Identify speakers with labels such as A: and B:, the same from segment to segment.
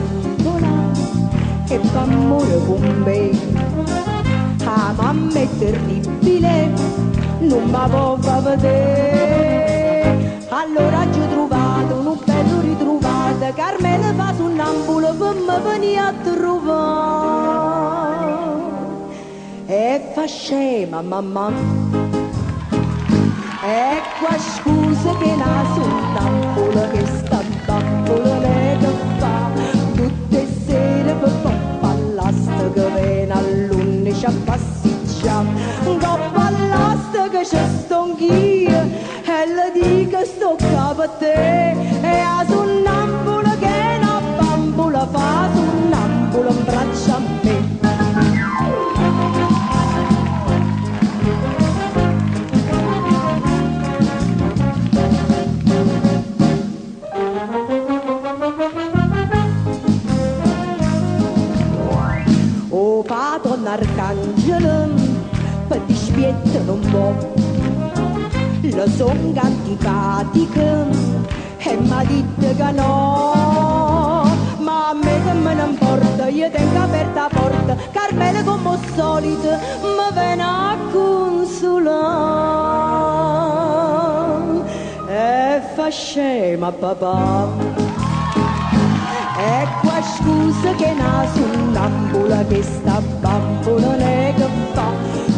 A: bambola e bambole con me. La mamma è terribile, non mi può vedere. Allora ci ho trovato un bello ritrovato, Carmela fa su un'ambulo per me venire a trovare. E fa scema mamma, ecco scusa che naso un'ambulo che sta bambola che fa tutte sere per coppa all'asta che viene all'11 a passeggiare. Coppa all'asta che c'è sto anch'io e le dico sto capo a te. E a su un'ambulo che una bambola fa su un'ambulo in braccio a me. Donna Arcangelo per dispiettare un po', lo son antipatica e m'ha detto che no, ma a me che me ne importa, io tengo aperta la porta, Carmela come al solito mi viene a consolare e fa scema papà. Ecco scusa che naso un'ambola che sta bambola che fa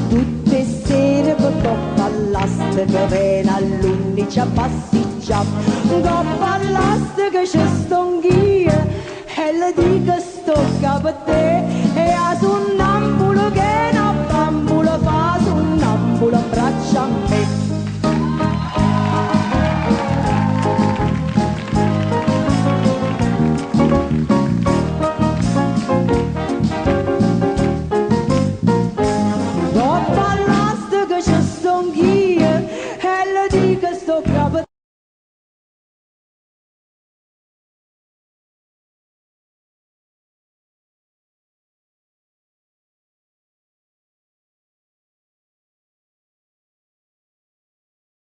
A: tutte sere per coppa all'asta che viene all'11 a passeggiare. Coppa all'asta che c'è sto anch'io e le dico sto capo a te e a su